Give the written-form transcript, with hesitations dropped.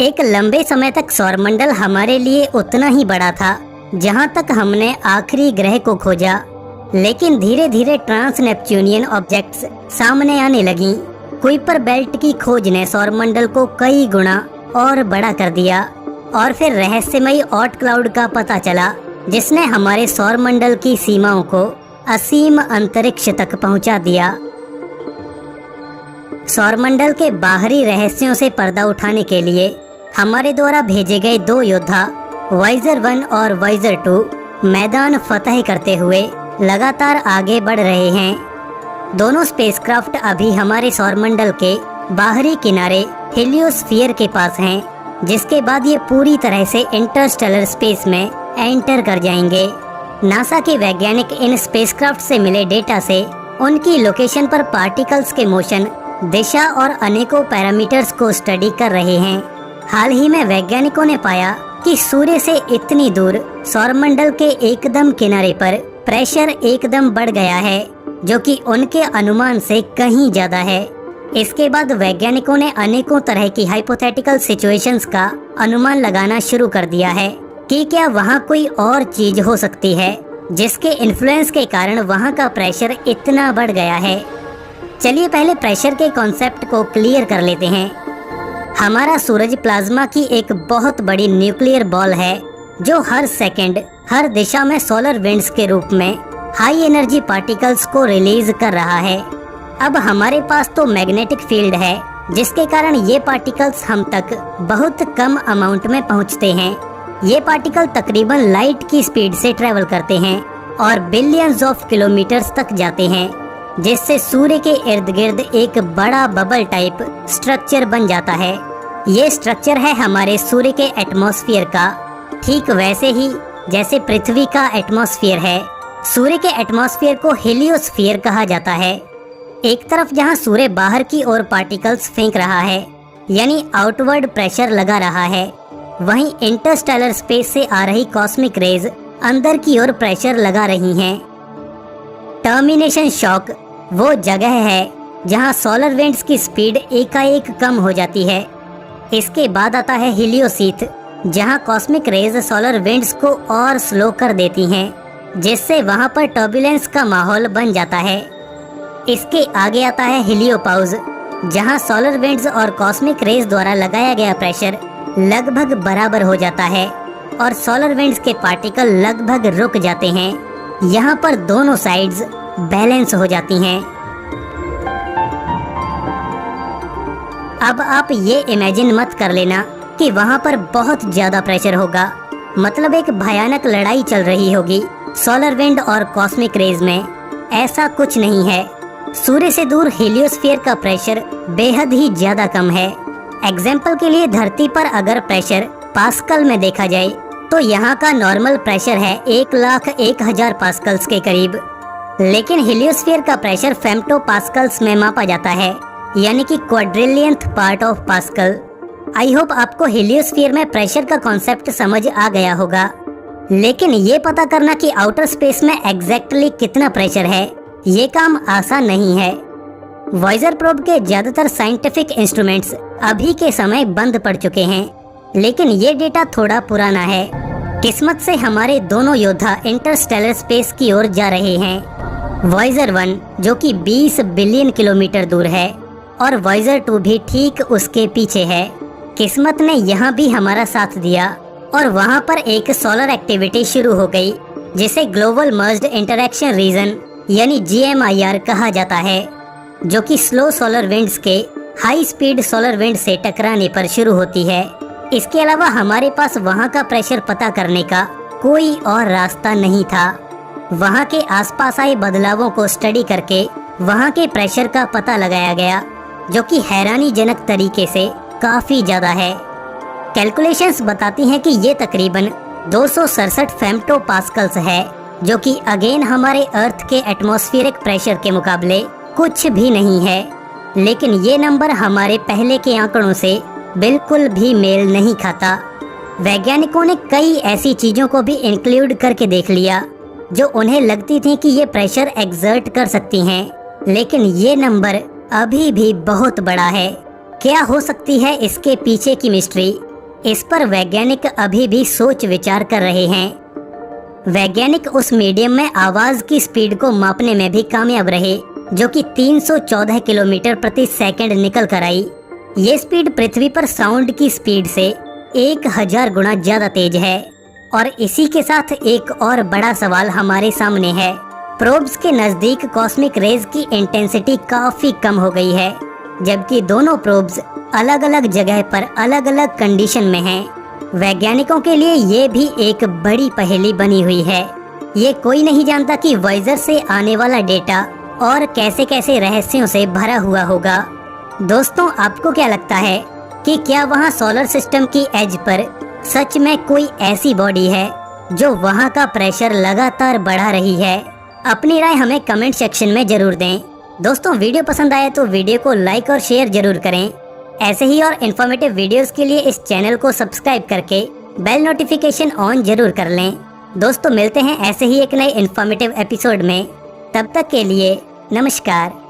एक लंबे समय तक सौरमंडल हमारे लिए उतना ही बड़ा था जहां तक हमने आखिरी ग्रह को खोजा, लेकिन धीरे धीरे ट्रांस नेपच्यूनियन ऑब्जेक्ट्स सामने आने लगी। कुइपर बेल्ट की खोज ने सौरमंडल को कई गुना और बड़ा कर दिया और फिर रहस्यमयी ऑट क्लाउड का पता चला, जिसने हमारे सौरमंडल की सीमाओं को असीम अंतरिक्ष तक पहुंचा दिया। सौरमंडल के बाहरी रहस्यों से पर्दा उठाने के लिए हमारे द्वारा भेजे गए 2 योद्धा वॉयेजर 1 और वॉयेजर 2 मैदान फतह करते हुए लगातार आगे बढ़ रहे हैं। दोनों स्पेसक्राफ्ट अभी हमारे सौरमंडल के बाहरी किनारे हेलियोस्फीयर के पास हैं, जिसके बाद ये पूरी तरह से इंटरस्टेलर स्पेस में एंटर कर जाएंगे। नासा के वैज्ञानिक इन स्पेसक्राफ्ट से मिले डेटा से उनकी लोकेशन पर पार्टिकल्स के मोशन, दिशा और अनेकों पैरामीटर्स को स्टडी कर रहे हैं। हाल ही में वैज्ञानिकों ने पाया कि सूर्य से इतनी दूर सौरमंडल के एकदम किनारे पर प्रेशर एकदम बढ़ गया है, जो कि उनके अनुमान से कहीं ज्यादा है। इसके बाद वैज्ञानिकों ने अनेकों तरह की हाइपोथेटिकल सिचुएशंस का अनुमान लगाना शुरू कर दिया है कि क्या वहाँ कोई और चीज हो सकती है जिसके इन्फ्लुएंस के कारण वहाँ का प्रेशर इतना बढ़ गया है। चलिए पहले प्रेशर के कॉन्सेप्ट को क्लियर कर लेते हैं। हमारा सूरज प्लाज्मा की एक बहुत बड़ी न्यूक्लियर बॉल है जो हर सेकंड हर दिशा में सोलर विंड्स के रूप में हाई एनर्जी पार्टिकल्स को रिलीज कर रहा है। अब हमारे पास तो मैग्नेटिक फील्ड है, जिसके कारण ये पार्टिकल्स हम तक बहुत कम अमाउंट में पहुंचते हैं। ये पार्टिकल तकरीबन लाइट की स्पीड से ट्रेवल करते हैं और बिलियंस ऑफ किलोमीटर्स तक जाते हैं, जिससे सूर्य के इर्द गिर्द एक बड़ा बबल टाइप स्ट्रक्चर बन जाता है। ये स्ट्रक्चर है हमारे सूर्य के एटमॉस्फेयर का, ठीक वैसे ही जैसे पृथ्वी का एटमॉस्फेयर है। सूर्य के एटमॉस्फेयर को हेलियोस्फीयर कहा जाता है। एक तरफ जहां सूर्य बाहर की ओर पार्टिकल्स फेंक रहा है, यानी आउटवर्ड प्रेशर लगा रहा है, वहीं इंटरस्टेलर स्पेस से आ रही कॉस्मिक रेज अंदर की ओर प्रेशर लगा रही हैं। टर्मिनेशन शॉक वो जगह है जहां सोलर विंड्स की स्पीड एकाएक कम हो जाती है। इसके बाद आता है हीलियोसीथ, जहां कॉस्मिक रेज सोलर विंड्स को और स्लो कर देती हैं, जिससे वहां पर टर्बुलेंस का माहौल बन जाता है। इसके आगे आता है हीलियोपाउज, जहां सोलर विंड्स और कॉस्मिक रेज द्वारा लगाया गया प्रेशर लगभग बराबर हो जाता है और सोलर विंड्स के पार्टिकल लगभग रुक जाते हैं। यहाँ पर दोनों साइड्स बैलेंस हो जाती हैं। अब आप ये इमेजिन मत कर लेना कि वहाँ पर बहुत ज्यादा प्रेशर होगा, मतलब एक भयानक लड़ाई चल रही होगी सोलर विंड और कॉस्मिक रेज में। ऐसा कुछ नहीं है। सूर्य से दूर हेलियोस्फीयर का प्रेशर बेहद ही ज्यादा कम है। एग्जाम्पल के लिए धरती पर अगर प्रेशर पास्कल में देखा जाए तो यहाँ का नॉर्मल प्रेशर है 1,01,000 पास्कल्स के करीब, लेकिन हेलियोस्फीयर का प्रेशर फेम्टो पास्कल्स में मापा जाता है, यानी कि quadrillionth part of pascal. I hope आपको हेलियोस्फीयर में प्रेशर का कॉन्सेप्ट समझ आ गया होगा, लेकिन ये पता करना कि आउटर स्पेस में एग्जैक्टली कितना प्रेशर है, ये काम आसान नहीं है। वॉयेजर प्रोब के ज्यादातर साइंटिफिक इंस्ट्रूमेंट्स अभी के समय बंद पड़ चुके हैं, लेकिन ये डेटा थोड़ा पुराना है। किस्मत से हमारे दोनों योद्धा इंटरस्टेलर स्पेस की ओर जा रहे हैं। वॉयेजर 1 जो कि 20 बिलियन किलोमीटर दूर है और वॉयेजर 2 भी ठीक उसके पीछे है। किस्मत ने यहाँ भी हमारा साथ दिया और वहाँ पर एक सोलर एक्टिविटी शुरू हो गई, जिसे ग्लोबल मर्ज्ड इंटरैक्शन रीजन यानी GMIR कहा जाता है, जो कि स्लो सोलर विंड्स के हाई स्पीड सोलर विंड से टकराने पर शुरू होती है। इसके अलावा हमारे पास वहाँ का प्रेशर पता करने का कोई और रास्ता नहीं था। वहाँ के आसपास आए बदलावों को स्टडी करके वहाँ के प्रेशर का पता लगाया गया, जो कि हैरानीजनक तरीके से काफी ज्यादा है। कैलकुलेशंस बताती हैं कि ये तकरीबन 267 फेम्टो पास्कल्स है, जो कि अगेन हमारे अर्थ के एटमॉस्फेरिक प्रेशर के मुकाबले कुछ भी नहीं है। लेकिन ये नंबर हमारे पहले के आंकड़ों से बिल्कुल भी मेल नहीं खाता। वैज्ञानिकों ने कई ऐसी चीजों को भी इंक्लूड करके देख लिया जो उन्हें लगती थी कि ये प्रेशर एक्सर्ट कर सकती हैं, लेकिन ये नंबर अभी भी बहुत बड़ा है। क्या हो सकती है इसके पीछे की मिस्ट्री, इस पर वैज्ञानिक अभी भी सोच विचार कर रहे हैं। वैज्ञानिक उस मीडियम में आवाज की स्पीड को मापने में भी कामयाब रहे, जो कि 314 किलोमीटर प्रति सेकंड निकल कर आई। ये स्पीड पृथ्वी पर साउंड की स्पीड से 1000 गुना ज्यादा तेज है। और इसी के साथ एक और बड़ा सवाल हमारे सामने है। प्रोब्स के नजदीक कॉस्मिक रेज की इंटेंसिटी काफी कम हो गई है, जबकि दोनों प्रोब्स अलग अलग जगह पर अलग अलग कंडीशन में हैं। वैज्ञानिकों के लिए ये भी एक बड़ी पहेली बनी हुई है। ये कोई नहीं जानता कि वॉयेजर से आने वाला डेटा और कैसे कैसे रहस्यों से भरा हुआ होगा। दोस्तों, आपको क्या लगता है कि क्या वहाँ सोलर सिस्टम की एज पर सच में कोई ऐसी बॉडी है जो वहाँ का प्रेशर लगातार बढ़ा रही है? अपनी राय हमें कमेंट सेक्शन में जरूर दें। दोस्तों, वीडियो पसंद आए तो वीडियो को लाइक और शेयर जरूर करें। ऐसे ही और इन्फॉर्मेटिव वीडियोस के लिए इस चैनल को सब्सक्राइब करके बेल नोटिफिकेशन ऑन जरूर कर लें। दोस्तों, मिलते हैं ऐसे ही एक नए इन्फॉर्मेटिव एपिसोड में। तब तक के लिए नमस्कार।